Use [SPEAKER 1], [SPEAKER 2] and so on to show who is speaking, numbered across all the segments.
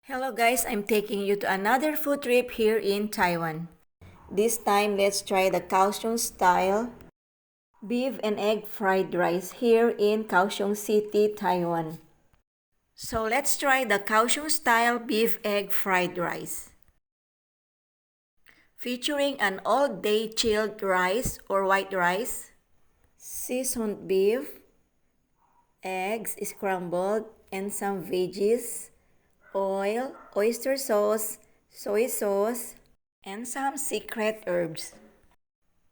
[SPEAKER 1] Hello guys, I'm taking you to another food trip here in Taiwan. This time, let's try the Kaohsiung style beef and egg fried rice here in Kaohsiung City, Taiwan. So let's try the Kaohsiung style beef egg fried rice. Featuring an all-day chilled rice or white rice, seasoned beef, eggs scrambled, and some veggies, oil, oyster sauce, soy sauce, and some secret herbs.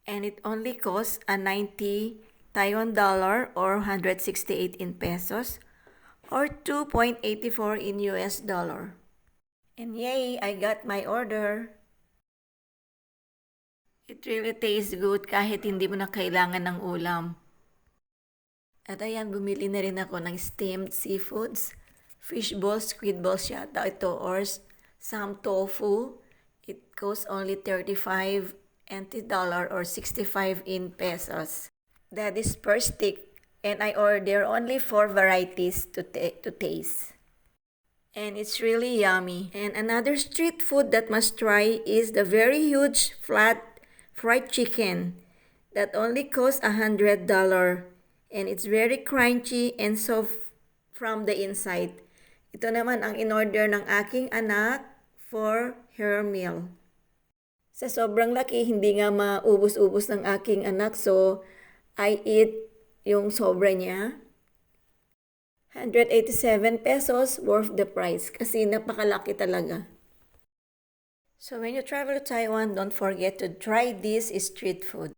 [SPEAKER 1] And it only costs a 90 Taiwan dollar or 168 in pesos or 2.84 in US dollar. And yay, I got my order. It really tastes good kahit hindi mo na kailangan ng ulam. At ayan, bumili na rin ako ng steamed seafoods. Fish balls, squid balls yata ito, or some tofu. It costs only 35 NT dollar or 65 in pesos. That is per stick, and I order only 4 varieties to taste. And it's really yummy. And another street food that must try is the very huge flat fried chicken that only costs $100. And it's very crunchy and soft from the inside. Ito naman ang in-order ng aking anak for her meal. Sa sobrang laki, hindi nga maubos-ubos ng aking anak, so I eat yung sobra niya. 187 pesos worth the price kasi napakalaki talaga. So when you travel to Taiwan, don't forget to try this street food.